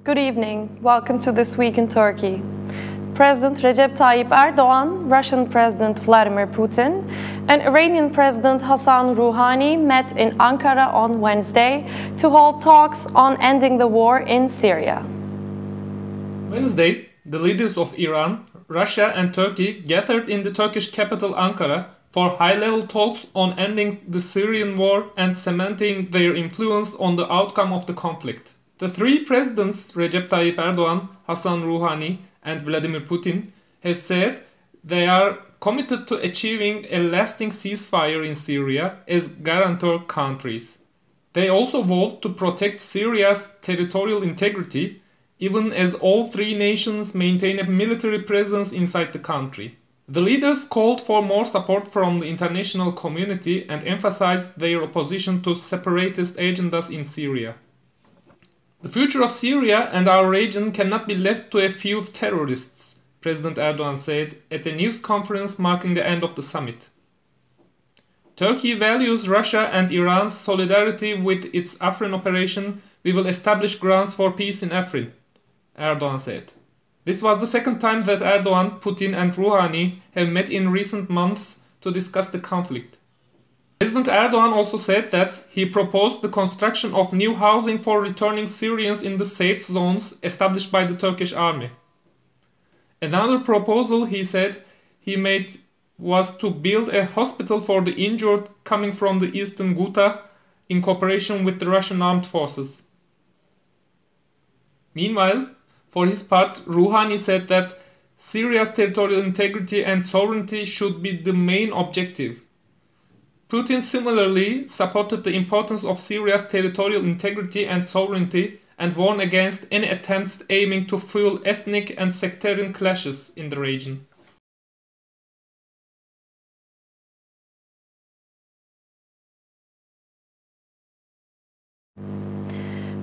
Good evening. Welcome to This Week in Turkey. President Recep Tayyip Erdoğan, Russian President Vladimir Putin, and Iranian President Hassan Rouhani met in Ankara on Wednesday to hold talks on ending the war in Syria. Wednesday, the leaders of Iran, Russia and Turkey gathered in the Turkish capital Ankara for high-level talks on ending the Syrian war and cementing their influence on the outcome of the conflict. The three presidents, Recep Tayyip Erdoğan, Hassan Rouhani and Vladimir Putin, have said they are committed to achieving a lasting ceasefire in Syria as guarantor countries. They also vowed to protect Syria's territorial integrity, even as all three nations maintain a military presence inside the country. The leaders called for more support from the international community and emphasized their opposition to separatist agendas in Syria. The future of Syria and our region cannot be left to a few terrorists, President Erdoğan said at a news conference marking the end of the summit. Turkey values Russia and Iran's solidarity with its Afrin operation. We will establish grounds for peace in Afrin, Erdoğan said. This was the second time that Erdoğan, Putin and Rouhani have met in recent months to discuss the conflict. President Erdoğan also said that he proposed the construction of new housing for returning Syrians in the safe zones established by the Turkish army. Another proposal he said he made was to build a hospital for the injured coming from the eastern Ghouta in cooperation with the Russian armed forces. Meanwhile, for his part, Rouhani said that Syria's territorial integrity and sovereignty should be the main objective. Putin similarly supported the importance of Syria's territorial integrity and sovereignty and warned against any attempts aiming to fuel ethnic and sectarian clashes in the region.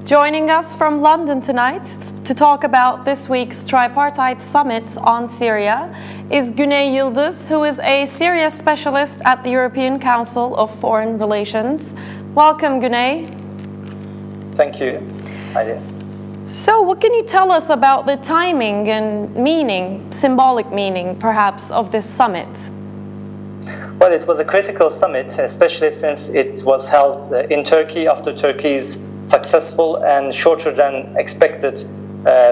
Joining us from London tonight to talk about this week's tripartite summit on Syria is Gney Yıldz, who is a Syria specialist at the European Council of Foreign Relations. Welcome, Gney. Thank you. Hi there. So, what can you tell us about the timing and meaning, symbolic meaning perhaps, of this summit? Well, it was a critical summit, especially since it was held in Turkey after Turkey's successful and shorter than expected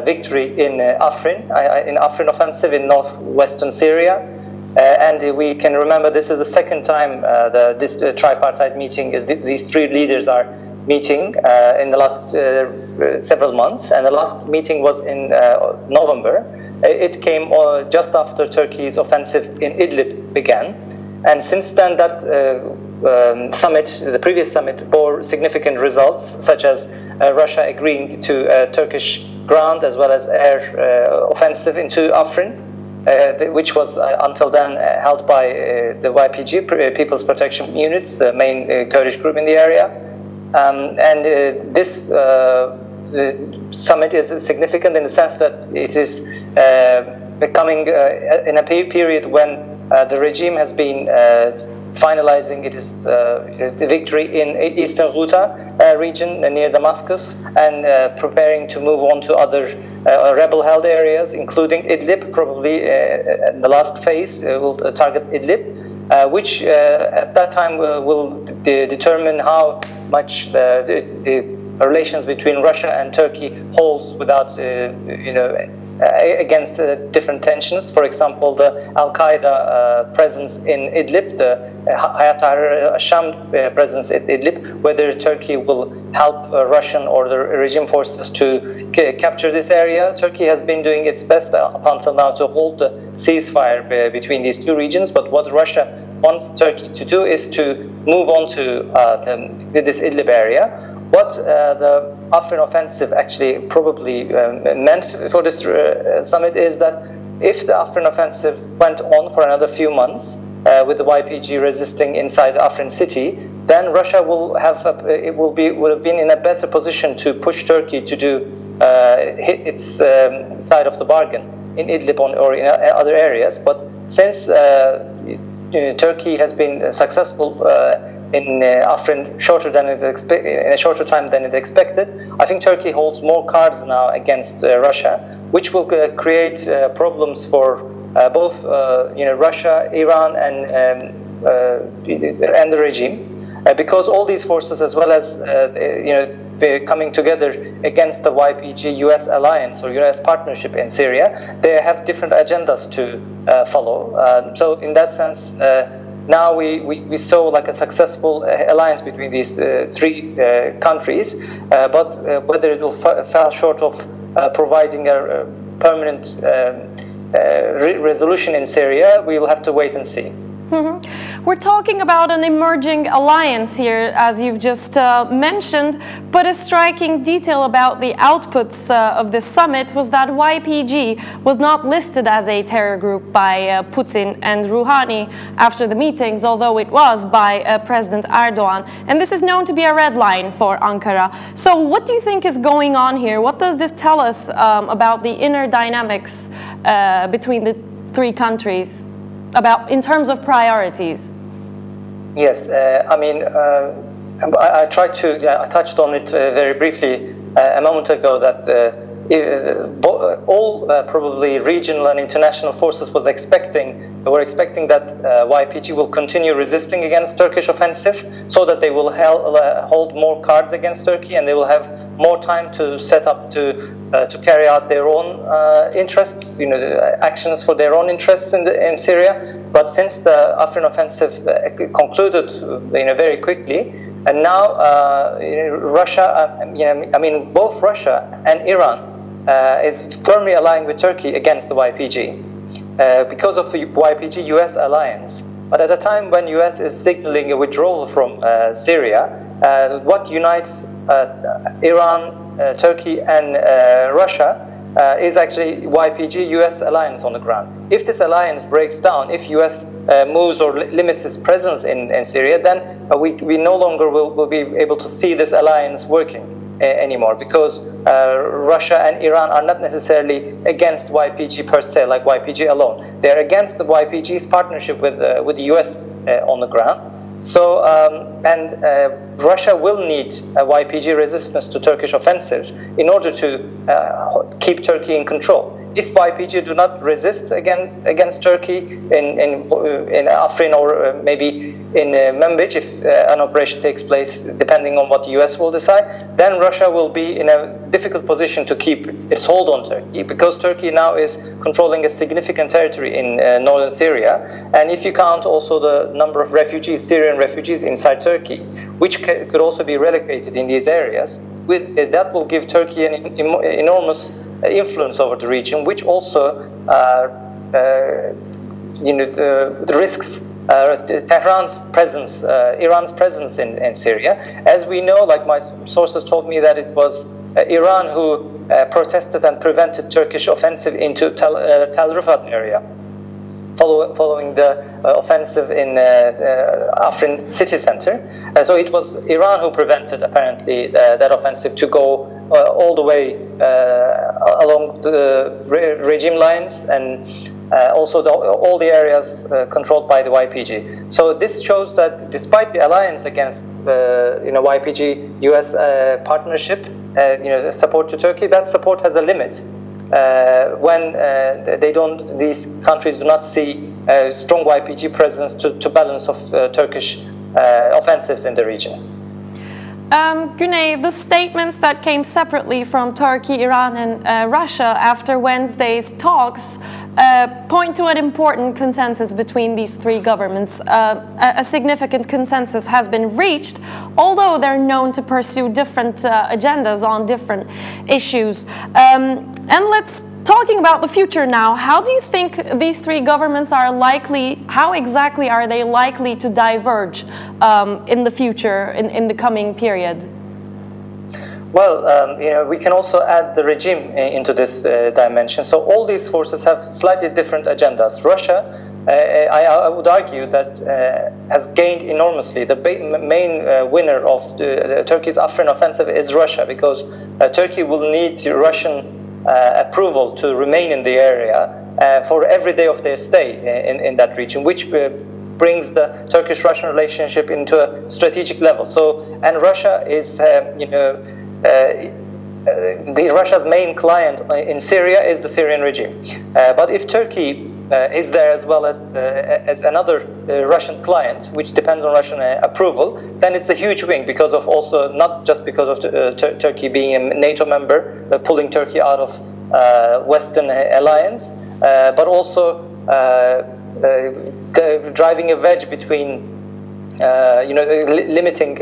victory in Afrin offensive in northwestern Syria. And we can remember this is the second time this tripartite meeting is these three leaders are meeting in the last several months, and the last meeting was in November. It came just after Turkey's offensive in Idlib began, and since then that the previous summit bore significant results, such as Russia agreeing to Turkish ground as well as air offensive into Afrin, which was until then held by the YPG, People's Protection Units, the main Kurdish group in the area. This summit is significant in the sense that it is coming in a period when the regime has been finalizing its victory in eastern Ghouta region near Damascus, and preparing to move on to other rebel-held areas, including Idlib. Probably the last phase will target Idlib, which at that time will determine how much the relations between Russia and Turkey holds without, against different tensions. For example, the Al-Qaeda presence in Idlib, the Hayat Tahrir al-Sham presence in Idlib, whether Turkey will help Russian or the regime forces to capture this area. Turkey has been doing its best up until now to hold the ceasefire between these two regions, but what Russia wants Turkey to do is to move on to this Idlib area. What the Afrin offensive actually probably meant for this summit is that if the Afrin offensive went on for another few months, with the YPG resisting inside Afrin city, then Russia would have been in a better position to push Turkey to do hit its side of the bargain in Idlib or in other areas. But since Turkey has been successful in Afrin in a shorter time than it expected. I think Turkey holds more cards now against Russia, which will create problems for both Russia, Iran, and the regime. Because all these forces, as well as coming together against the YPG-US alliance or US partnership in Syria, they have different agendas to follow. So in that sense, now we saw like a successful alliance between these three countries, but whether it will fall short of providing a permanent resolution in Syria, we will have to wait and see. We're talking about an emerging alliance here, as you've just mentioned, but a striking detail about the outputs of this summit was that YPG was not listed as a terror group by Putin and Rouhani after the meetings, although it was by President Erdoğan. And this is known to be a red line for Ankara. So what do you think is going on here? What does this tell us about the inner dynamics between the three countries? In terms of priorities? Yes, I mean, I tried to, I touched on it very briefly a moment ago, that all probably regional and international forces were expecting that YPG will continue resisting against Turkish offensive, so that they will hold more cards against Turkey, and they will have more time to set up to carry out their own interests, actions for their own interests in Syria. But since the Afrin offensive concluded, very quickly, and now Russia, both Russia and Iran is firmly allying with Turkey against the YPG because of the YPG-US alliance. But at a time when US is signaling a withdrawal from Syria, what unites Iran, Turkey, and Russia is actually YPG-US alliance on the ground. If this alliance breaks down, if US moves or limits its presence in Syria, then we no longer will be able to see this alliance working anymore, because Russia and Iran are not necessarily against YPG per se, like YPG alone. They're against the YPG's partnership with the US on the ground. So, Russia will need a YPG resistance to Turkish offensives in order to keep Turkey in control. If YPG do not resist against Turkey in Afrin, or maybe in Manbij, if an operation takes place, depending on what the US will decide, then Russia will be in a difficult position to keep its hold on Turkey, because Turkey now is controlling a significant territory in northern Syria. And if you count also the number of refugees, Syrian refugees inside Turkey, which could also be relocated in these areas, that will give Turkey an enormous influence over the region, which also risks Tehran's presence, Iran's presence in Syria. As we know, like my sources told me, that it was Iran who protested and prevented Turkish offensive into Tel Rifat area, following the offensive in Afrin city center. So it was Iran who prevented, apparently, that offensive to go all the way along the regime lines, and also all the areas controlled by the YPG. So this shows that despite the alliance against YPG-US partnership, support to Turkey, that support has a limit. When these countries do not see a strong YPG presence to balance of Turkish offensives in the region. Gney, the statements that came separately from Turkey, Iran, and Russia after Wednesday's talks point to an important consensus between these three governments. A significant consensus has been reached, although they're known to pursue different agendas on different issues. And let's talking about the future now. How do you think these three governments are likely, how exactly are they likely to diverge in the future, in the coming period? Well, we can also add the regime into this dimension. So all these forces have slightly different agendas. Russia, I would argue that has gained enormously. The main winner of Turkey's Afrin offensive is Russia, because Turkey will need Russian approval to remain in the area for every day of their stay in that region, which brings the Turkish-Russian relationship into a strategic level. So, and Russia is, Russia's main client in Syria is the Syrian regime. But if Turkey is there as well as another Russian client, which depends on Russian approval, then it's a huge win because of also, not just because of Turkey being a NATO member, pulling Turkey out of Western alliance, but also driving a wedge between, limiting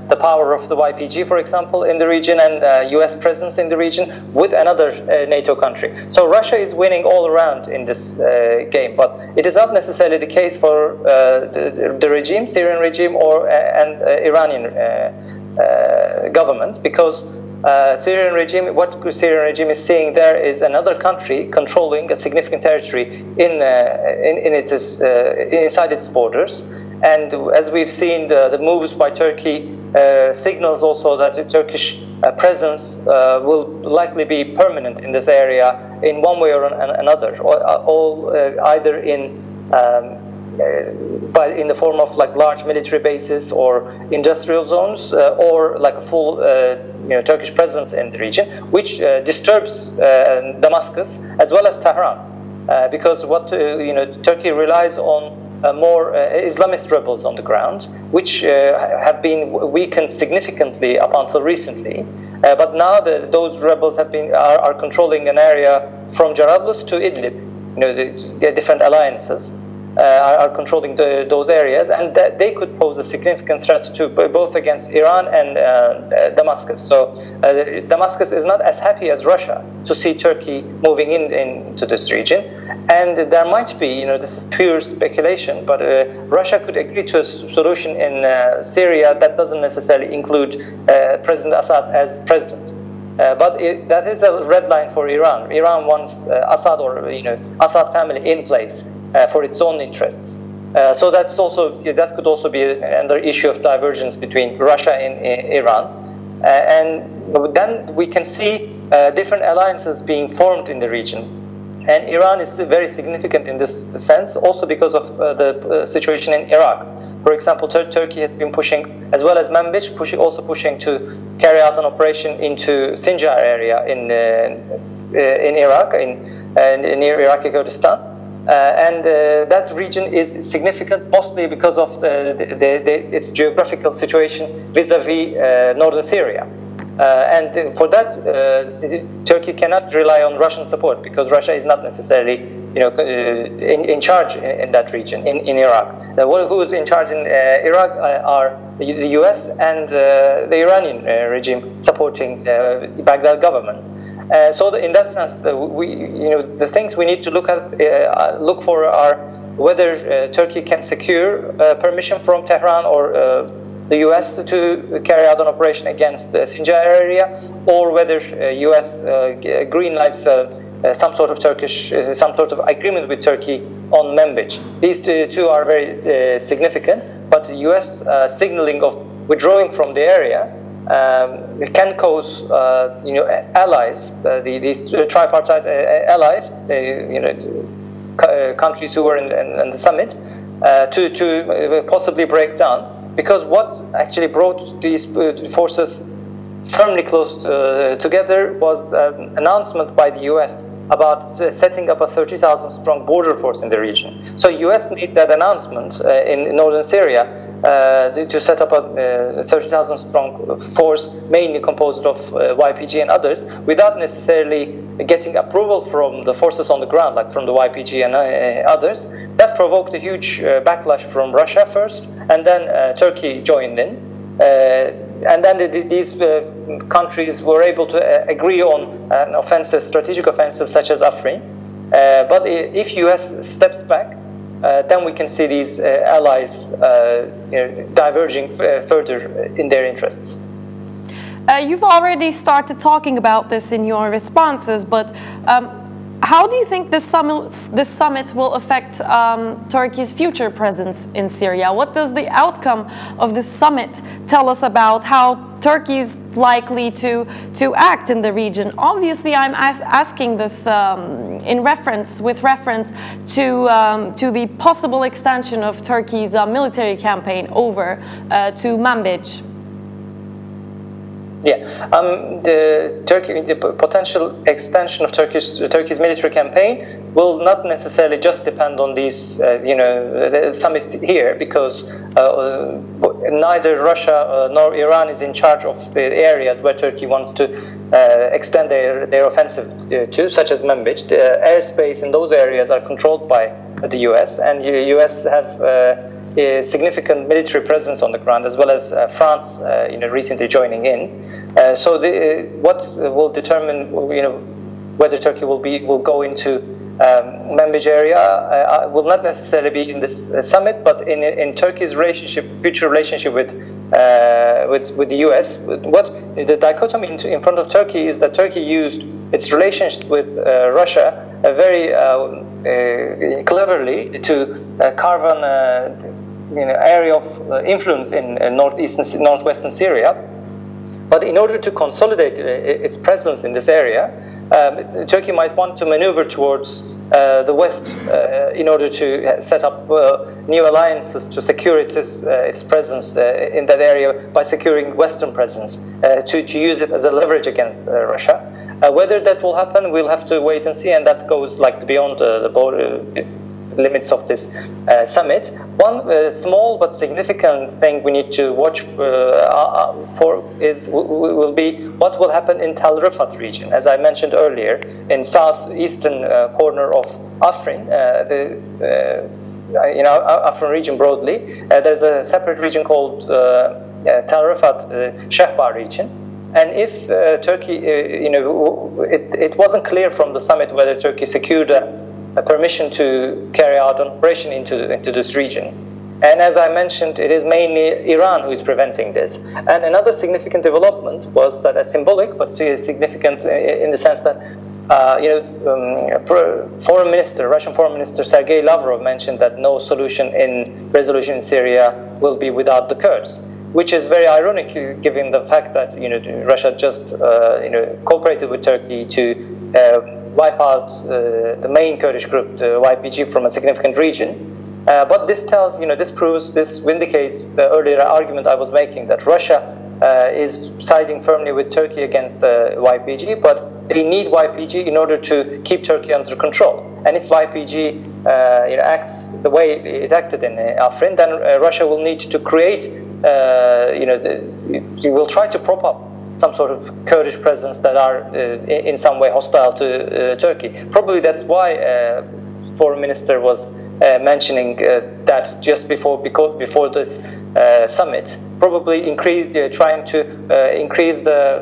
the power of the YPG, for example, in the region, and US presence in the region with another NATO country. So Russia is winning all around in this game, but it is not necessarily the case for the regime, Syrian regime, and Iranian government, because Syrian regime, what Syrian regime is seeing there is another country controlling a significant territory inside its borders. And as we've seen, the moves by Turkey signals also that the Turkish presence will likely be permanent in this area in one way or another, or either in the form of like large military bases or industrial zones, or like a full Turkish presence in the region, which disturbs Damascus as well as Tehran, because what Turkey relies on more Islamist rebels on the ground, which have been weakened significantly up until recently. But now those rebels are controlling an area from Jarablus to Idlib. The different alliances are controlling those areas, and they could pose a significant threat to both against Iran and Damascus. So Damascus is not as happy as Russia to see Turkey moving into this region, and there might be, this is pure speculation, but Russia could agree to a solution in Syria that doesn't necessarily include President Assad as president. But that is a red line for Iran. Iran wants Assad or Assad family in place for its own interests. So that could also be another issue of divergence between Russia and Iran. And then we can see different alliances being formed in the region. And Iran is very significant in this sense, also because of the situation in Iraq. For example, Turkey has been pushing, as well as Manbij, pushing to carry out an operation into Sinjar area in Iraq, near Iraqi Kurdistan. And that region is significant mostly because of its geographical situation vis-a-vis northern Syria. And for that, Turkey cannot rely on Russian support, because Russia is not necessarily in charge in that region, in Iraq. Who is in charge in Iraq are the US and the Iranian regime supporting the Baghdad government. So in that sense, the things we need to look for are whether Turkey can secure permission from Tehran or the US to carry out an operation against the Sinjar area, or whether US green lights some sort of agreement with Turkey on Manbij. These two are very significant, but the US signaling of withdrawing from the area can cause, allies, these tripartite allies, countries who were in the summit, to possibly break down. Because what actually brought these forces firmly close together was an announcement by the US about setting up a 30,000 strong border force in the region. So US made that announcement in northern Syria to set up a 30,000 strong force, mainly composed of YPG and others, without necessarily getting approval from the forces on the ground, like from the YPG and others. That provoked a huge backlash from Russia first, and then Turkey joined in. And then these countries were able to agree on an offensive, strategic offensive such as Afrin. But if US steps back, then we can see these allies diverging further in their interests. You've already started talking about this in your responses, but how do you think this summit will affect Turkey's future presence in Syria? What does the outcome of this summit tell us about how Turkey's likely to act in the region? Obviously, I'm asking this with reference to the possible extension of Turkey's military campaign over to Manbij. Yeah, the potential extension of Turkey's military campaign will not necessarily just depend on these, the summit here, because neither Russia nor Iran is in charge of the areas where Turkey wants to extend their offensive to, such as Manbij. The airspace in those areas are controlled by the U.S., and the U.S. have a significant military presence on the ground, as well as France, recently joining in. So what will determine, whether Turkey will go into Manbij area will not necessarily be in this summit, but in Turkey's future relationship with the U.S. What the dichotomy in front of Turkey is that Turkey used its relations with Russia very cleverly to carve an area of influence in northwestern Syria. But in order to consolidate its presence in this area, Turkey might want to maneuver towards the West in order to set up new alliances to secure its presence in that area by securing Western presence, to use it as a leverage against Russia. Whether that will happen, we'll have to wait and see, and that goes beyond the border limits of this summit. One small but significant thing we need to watch for will be what will happen in Tel Rifat region. As I mentioned earlier, in southeastern corner of Afrin, Afrin region broadly, there's a separate region called Tel Rifat Shehbar region. And if Turkey, it wasn't clear from the summit whether Turkey secured a permission to carry out an operation into this region. And as I mentioned, it is mainly Iran who is preventing this. And another significant development was that, a symbolic but significant in the sense that Russian Foreign Minister Sergei Lavrov mentioned that no resolution in Syria will be without the Kurds, which is very ironic given the fact that Russia just cooperated with Turkey to wipe out the main Kurdish group, the YPG, from a significant region. But this vindicates the earlier argument I was making, that Russia is siding firmly with Turkey against the YPG, but they need YPG in order to keep Turkey under control. And if YPG acts the way it acted in Afrin, then Russia will need to create, you will try to prop up some sort of Kurdish presence that are in some way hostile to Turkey. Probably that's why Foreign Minister was mentioning that just before this summit, probably trying to increase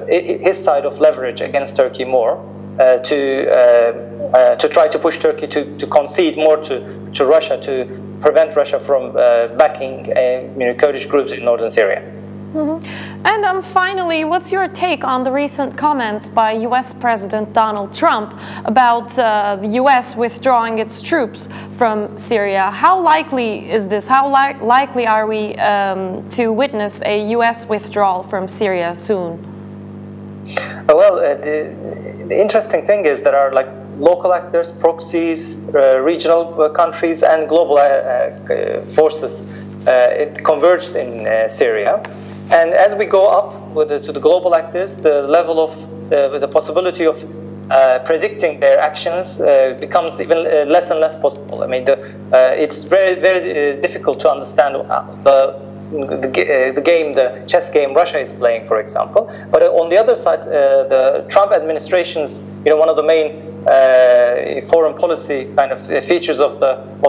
his side of leverage against Turkey more, to try to push Turkey to concede more to Russia, to prevent Russia from backing Kurdish groups in northern Syria. Mm-hmm. And finally, what's your take on the recent comments by U.S. President Donald Trump about the U.S. withdrawing its troops from Syria? How likely is this? How likely are we to witness a U.S. withdrawal from Syria soon? Well, the interesting thing is there are local actors, proxies, regional countries, and global forces converged in Syria. And as we go up to the global actors, the level of the possibility of predicting their actions becomes even less and less possible. I mean, it's very, very difficult to understand the chess game Russia is playing, for example. But on the other side, the Trump administration's, one of the main foreign policy kind of features of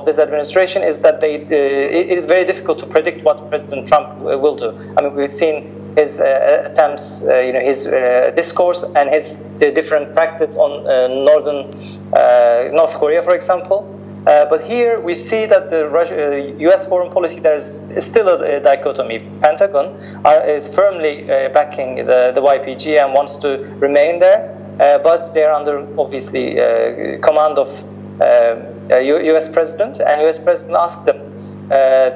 this administration is that it is very difficult to predict what President Trump will do. I mean, we've seen his attempts, his discourse and the different practice on North Korea, for example. But here we see that the U.S. foreign policy, there is still a dichotomy. Pentagon is firmly backing the YPG and wants to remain there. But they're under, obviously, command of U.S. President, and U.S. President asked them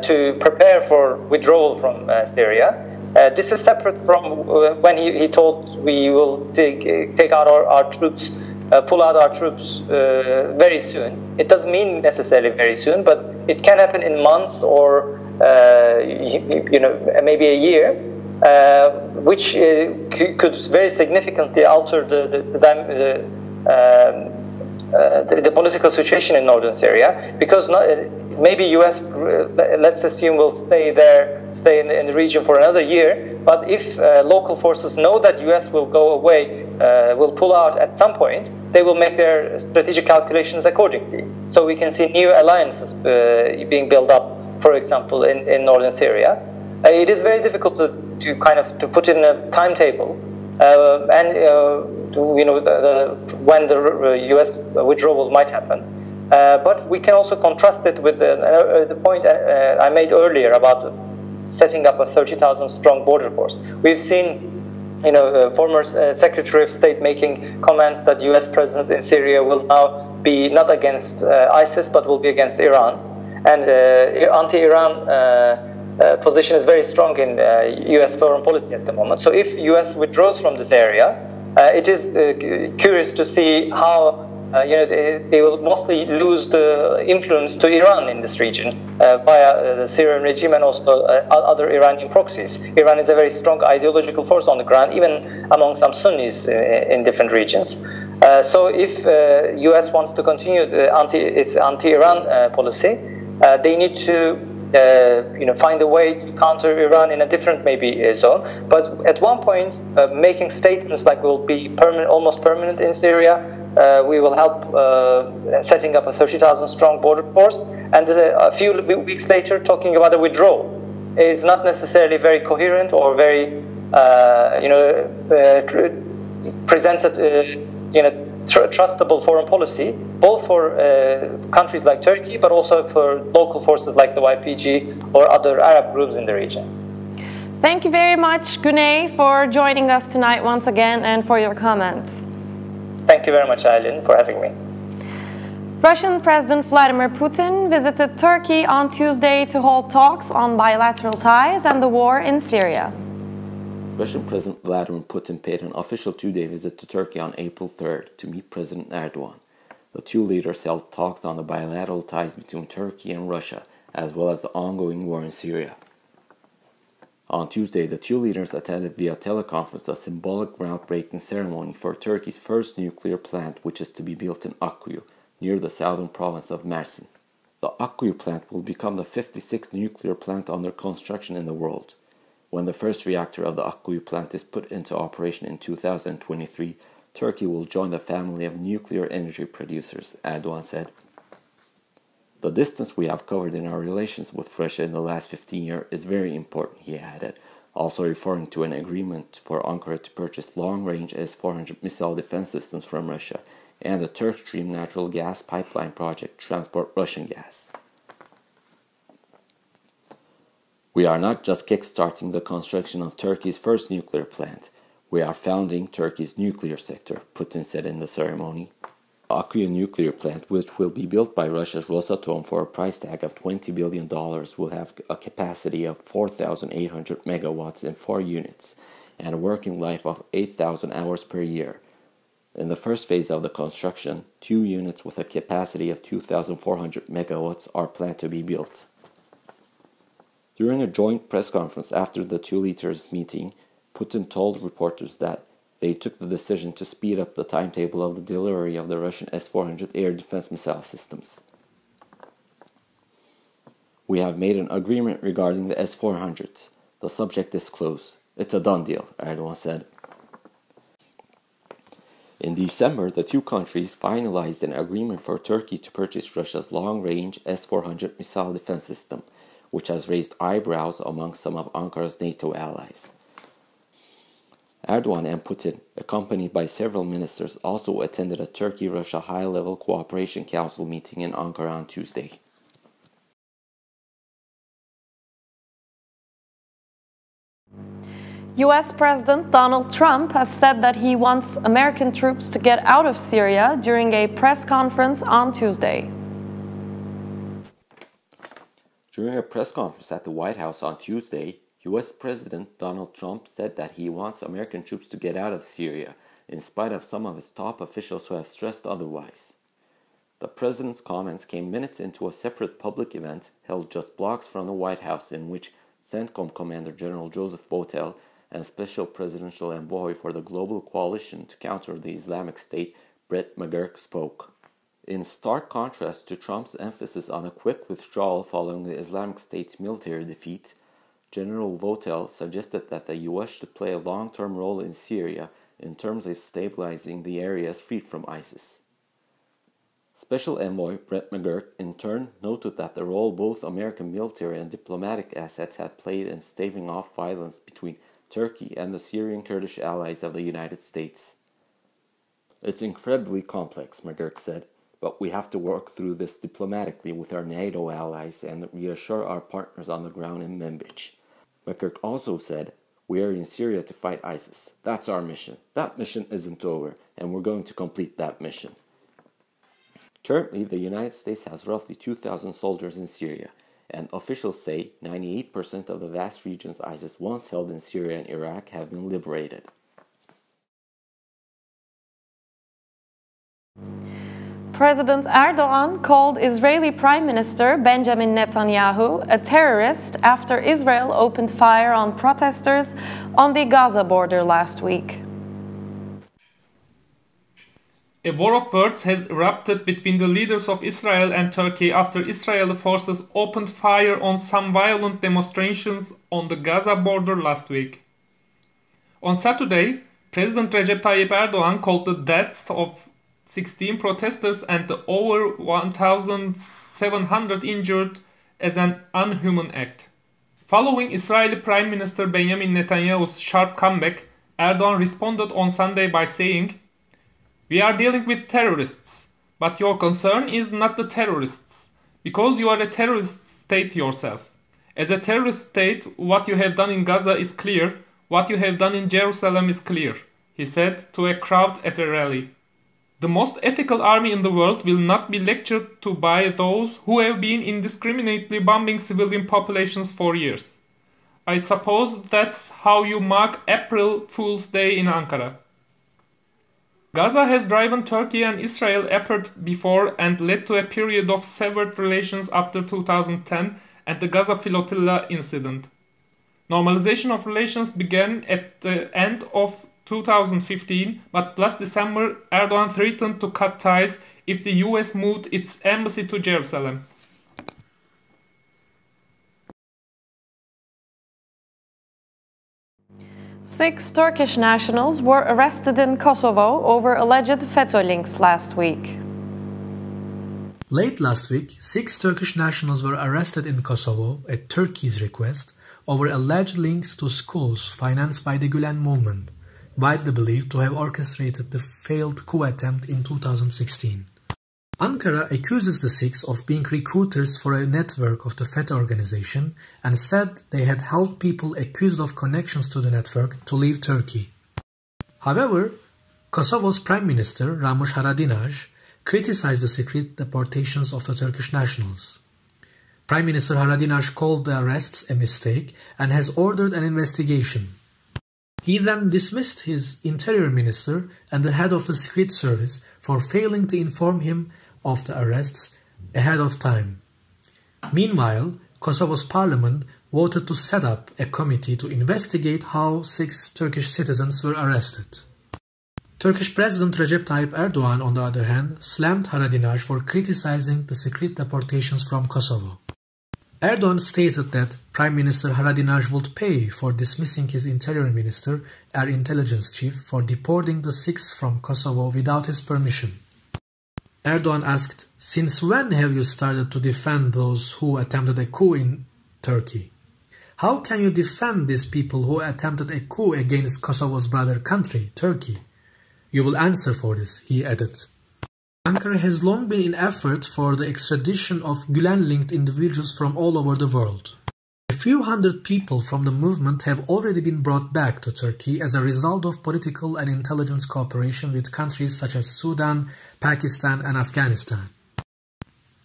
to prepare for withdrawal from Syria. This is separate from when he told we will take out our troops, pull out our troops very soon. It doesn't mean necessarily very soon, but it can happen in months or maybe a year, which could very significantly alter the political situation in northern Syria, because maybe U.S. Let's assume will stay in the region for another year. But if local forces know that U.S. will go away, will pull out at some point, they will make their strategic calculations accordingly. So we can see new alliances being built up, for example, in northern Syria. It is very difficult to put in a timetable. When the U.S. withdrawal might happen. But we can also contrast it with the point I made earlier about setting up a 30,000 strong border force. We've seen former Secretary of State making comments that U.S. presence in Syria will now be not against ISIS, but will be against Iran. And anti-Iran position is very strong in U.S. foreign policy at the moment. So if U.S. withdraws from this area, it is curious to see how they will mostly lose the influence to Iran in this region via the Syrian regime and also other Iranian proxies. Iran is a very strong ideological force on the ground, even among some Sunnis in different regions. So if U.S. wants to continue its anti-Iran policy, they need to find a way to counter Iran in a different maybe zone. But at one point, making statements like we'll be almost permanent in Syria, we will help setting up a 30,000 strong border force, and a few weeks later talking about a withdrawal is not necessarily very coherent or very presents a trustable foreign policy, both for countries like Turkey, but also for local forces like the YPG or other Arab groups in the region. Thank you very much, Gney, for joining us tonight once again and for your comments. Thank you very much, Aylin, for having me. Russian President Vladimir Putin visited Turkey on Tuesday to hold talks on bilateral ties and the war in Syria. Russian President Vladimir Putin paid an official two-day visit to Turkey on April 3rd to meet President Erdoğan. The two leaders held talks on the bilateral ties between Turkey and Russia, as well as the ongoing war in Syria. On Tuesday, the two leaders attended via teleconference a symbolic groundbreaking ceremony for Turkey's first nuclear plant, which is to be built in Akkuyu, near the southern province of Mersin. The Akkuyu plant will become the 56th nuclear plant under construction in the world. When the first reactor of the Akkuyu plant is put into operation in 2023, Turkey will join the family of nuclear energy producers, Erdoğan said. The distance we have covered in our relations with Russia in the last 15 years is very important, he added, also referring to an agreement for Ankara to purchase long-range S-400 missile defense systems from Russia and the Turk Stream natural gas pipeline project to transport Russian gas. We are not just kickstarting the construction of Turkey's first nuclear plant, we are founding Turkey's nuclear sector, Putin said in the ceremony. The Akkuyu nuclear plant, which will be built by Russia's Rosatom for a price tag of $20 billion, will have a capacity of 4,800 megawatts in 4 units and a working life of 8,000 hours per year. In the first phase of the construction, 2 units with a capacity of 2,400 megawatts are planned to be built. During a joint press conference after the two leaders' meeting, Putin told reporters that they took the decision to speed up the timetable of the delivery of the Russian S-400 air defense missile systems. We have made an agreement regarding the S-400s. The subject is closed. It's a done deal, Erdoğan said. In December, the two countries finalized an agreement for Turkey to purchase Russia's long-range S-400 missile defense system, which has raised eyebrows among some of Ankara's NATO allies. Erdoğan and Putin, accompanied by several ministers, also attended a Turkey-Russia high-level cooperation council meeting in Ankara on Tuesday. US President Donald Trump has said that he wants American troops to get out of Syria during a press conference on Tuesday. During a press conference at the White House on Tuesday, US President Donald Trump said that he wants American troops to get out of Syria, in spite of some of his top officials who have stressed otherwise. The president's comments came minutes into a separate public event held just blocks from the White House, in which CENTCOM Commander General Joseph Votel and Special Presidential Envoy for the Global Coalition to counter the Islamic State, Brett McGurk, spoke. In stark contrast to Trump's emphasis on a quick withdrawal following the Islamic State's military defeat, General Votel suggested that the U.S. should play a long-term role in Syria in terms of stabilizing the areas freed from ISIS. Special Envoy Brett McGurk in turn noted that the role both American military and diplomatic assets had played in staving off violence between Turkey and the Syrian Kurdish allies of the United States. "It's incredibly complex," McGurk said, "but we have to work through this diplomatically with our NATO allies and reassure our partners on the ground in Manbij." McGurk also said, "We are in Syria to fight ISIS. That's our mission. That mission isn't over, and we're going to complete that mission." Currently, the United States has roughly 2,000 soldiers in Syria, and officials say 98% of the vast regions ISIS once held in Syria and Iraq have been liberated. President Erdoğan called Israeli Prime Minister Benjamin Netanyahu a terrorist after Israel opened fire on protesters on the Gaza border last week. A war of words has erupted between the leaders of Israel and Turkey after Israeli forces opened fire on some violent demonstrations on the Gaza border last week. On Saturday, President Recep Tayyip Erdoğan called the deaths of 16 protesters and the over 1,700 injured as an unhuman act. Following Israeli Prime Minister Benjamin Netanyahu's sharp comeback, Erdoğan responded on Sunday by saying, "We are dealing with terrorists, but your concern is not the terrorists, because you are a terrorist state yourself. As a terrorist state, what you have done in Gaza is clear, what you have done in Jerusalem is clear," he said to a crowd at a rally. "The most ethical army in the world will not be lectured to by those who have been indiscriminately bombing civilian populations for years. I suppose that's how you mark April Fool's Day in Ankara." Gaza has driven Turkey and Israel apart before and led to a period of severed relations after 2010 and the Gaza flotilla incident. Normalization of relations began at the end of 2015, but last December Erdoğan threatened to cut ties if the US moved its embassy to Jerusalem. Six Turkish nationals were arrested in Kosovo over alleged FETÖ links last week. Late last week, 6 Turkish nationals were arrested in Kosovo at Turkey's request over alleged links to schools financed by the Gülen movement, widely believed to have orchestrated the failed coup attempt in 2016. Ankara accuses the 6 of being recruiters for a network of the FETÖ organization and said they had helped people accused of connections to the network to leave Turkey. However, Kosovo's Prime Minister Ramush Haradinaj criticized the secret deportations of the Turkish nationals. Prime Minister Haradinaj called the arrests a mistake and has ordered an investigation. He then dismissed his interior minister and the head of the secret service for failing to inform him of the arrests ahead of time. Meanwhile, Kosovo's parliament voted to set up a committee to investigate how 6 Turkish citizens were arrested. Turkish President Recep Tayyip Erdoğan, on the other hand, slammed Haradinaj for criticizing the secret deportations from Kosovo. Erdoğan stated that Prime Minister Haradinaj would pay for dismissing his interior minister, air intelligence chief, for deporting the 6 from Kosovo without his permission. Erdoğan asked, "Since when have you started to defend those who attempted a coup in Turkey? How can you defend these people who attempted a coup against Kosovo's brother country, Turkey? You will answer for this," he added. Ankara has long been in effort for the extradition of Gülen-linked individuals from all over the world. A few hundred people from the movement have already been brought back to Turkey as a result of political and intelligence cooperation with countries such as Sudan, Pakistan and Afghanistan.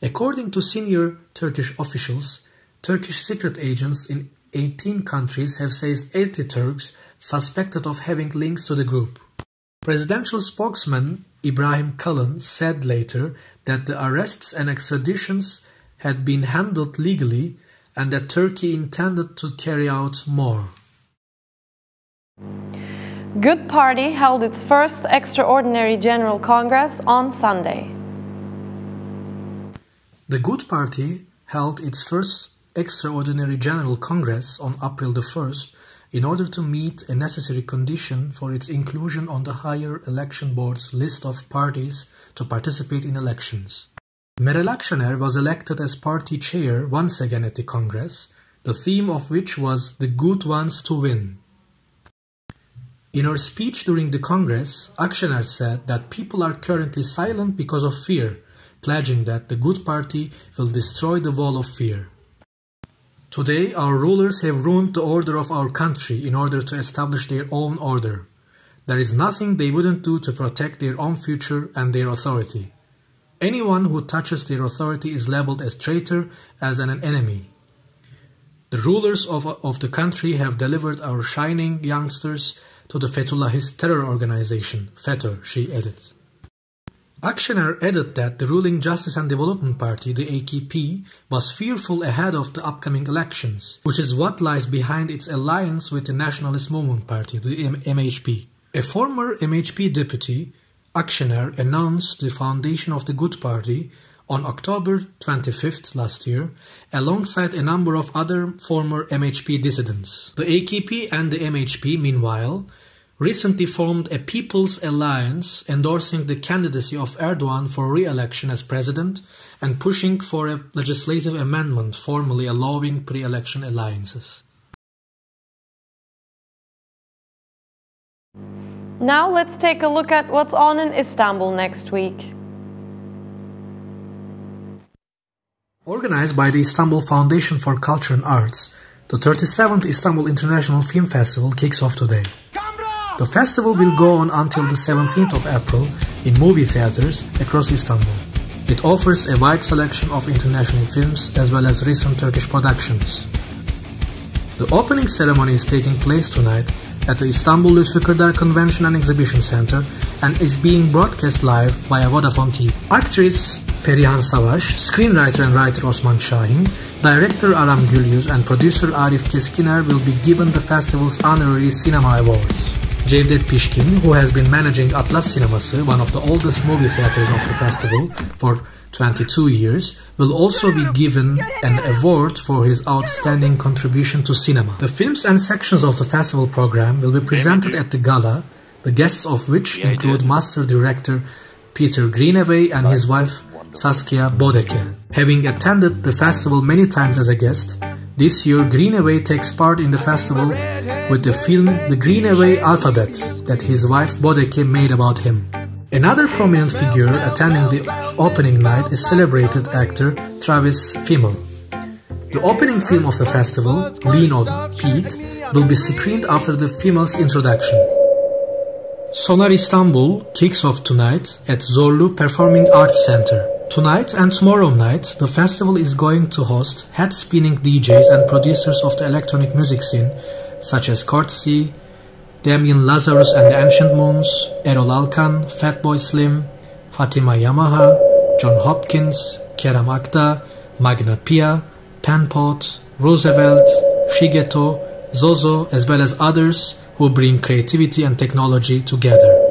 According to senior Turkish officials, Turkish secret agents in 18 countries have seized 80 Turks suspected of having links to the group. Presidential spokesman Ibrahim Kalın said later that the arrests and extraditions had been handled legally and that Turkey intended to carry out more. Good Party held its first extraordinary General Congress on Sunday. The Good Party held its first extraordinary General Congress on April the 1st in order to meet a necessary condition for its inclusion on the higher election board's list of parties to participate in elections. Meral Akşener was elected as party chair once again at the Congress, the theme of which was "The Good Ones to Win." In her speech during the Congress, Akşener said that people are currently silent because of fear, pledging that the Good Party will destroy the wall of fear. Today, our rulers have ruined the order of our country in order to establish their own order. There is nothing they wouldn't do to protect their own future and their authority. Anyone who touches their authority is labeled as traitor, as an enemy. The rulers of the country have delivered our shining youngsters to the Fethullahist terror organization, FETÖ, she added. Akşener added that the ruling Justice and Development Party, the AKP, was fearful ahead of the upcoming elections, which is what lies behind its alliance with the Nationalist Movement Party, the MHP. A former MHP deputy, Akşener, announced the foundation of the Good Party on October 25th last year, alongside a number of other former MHP dissidents. The AKP and the MHP, meanwhile, recently formed a People's Alliance endorsing the candidacy of Erdoğan for re-election as president and pushing for a legislative amendment formally allowing pre-election alliances. Now let's take a look at what's on in Istanbul next week. Organized by the Istanbul Foundation for Culture and Arts, the 37th Istanbul International Film Festival kicks off today. The festival will go on until the 17th of April in movie theaters across Istanbul. It offers a wide selection of international films as well as recent Turkish productions. The opening ceremony is taking place tonight at the Istanbul Lütfü Kırdar Convention and Exhibition Center and is being broadcast live via Vodafone TV. Actress Perihan Savaş, screenwriter and writer Osman Şahin, director Aram Gülyüz and producer Arif Keskiner will be given the festival's honorary cinema awards. Cevdet Pişkin, who has been managing Atlas Sineması, one of the oldest movie theaters of the festival, for 22 years, will also be given an award for his outstanding contribution to cinema. The films and sections of the festival program will be presented at the gala, the guests of which include master director Peter Greenaway and his wife Saskia Bodeke. Having attended the festival many times as a guest, this year Greenaway takes part in the festival with the film The Greenaway Alphabet that his wife Bodeke made about him. Another prominent figure attending the opening night is celebrated actor Travis Fimmel. The opening film of the festival, Lean on Heat, will be screened after the Fimmel's introduction. Sonar Istanbul kicks off tonight at Zorlu Performing Arts Center. Tonight and tomorrow night, the festival is going to host head-spinning DJs and producers of the electronic music scene, such as Courtesy, Damien Lazarus and the Ancient Moons, Erol Alkan, Fatboy Slim, Fatima Yamaha, John Hopkins, Kerem Akta, Magna Pia, Panpot, Roosevelt, Shigeto, Zozo, as well as others who bring creativity and technology together.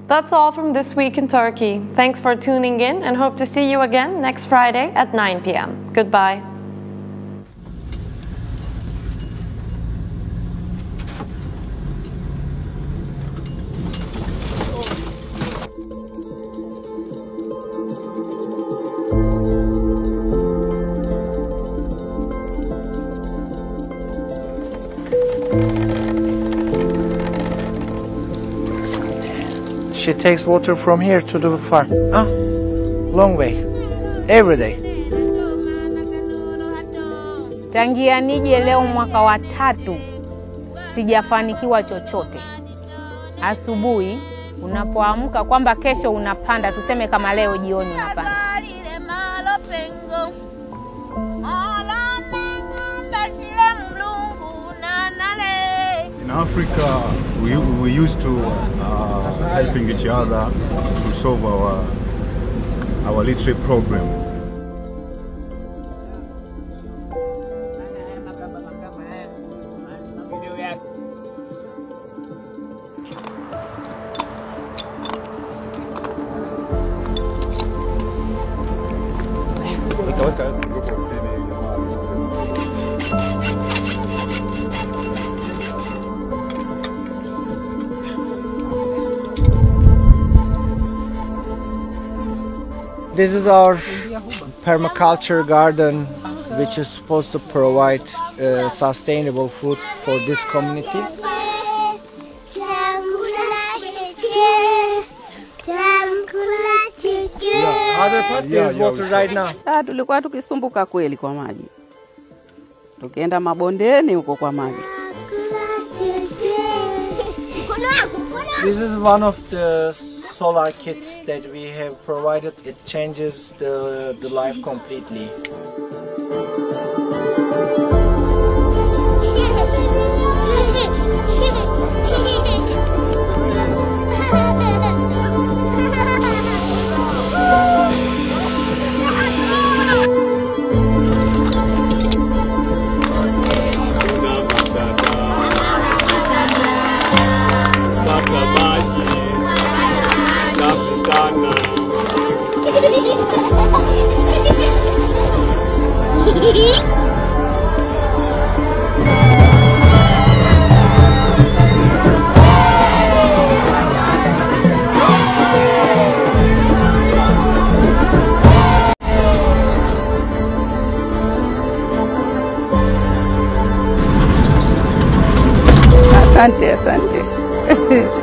That's all from This Week in Turkey. Thanks for tuning in and hope to see you again next Friday at 9 p.m. Goodbye. She takes water from here to the farm. Long way. Every day. Tangia nije leo mwaka wa 3 sijafanikiwa chochote. Asubuhi unapoamka kwamba kesho unapanda, tuseme kama leo jioni unapanda. Africa, we used to helping each other to solve our literacy problem. This is our permaculture garden, which is supposed to provide sustainable food for this community. Yeah, other part there is water right now. Tulikuwa tukisumbuka kweli kwa maji. Tukienda mabondeni huko kwa maji. This is one of the solar kits that we have provided. It changes the life completely. Asante, asante.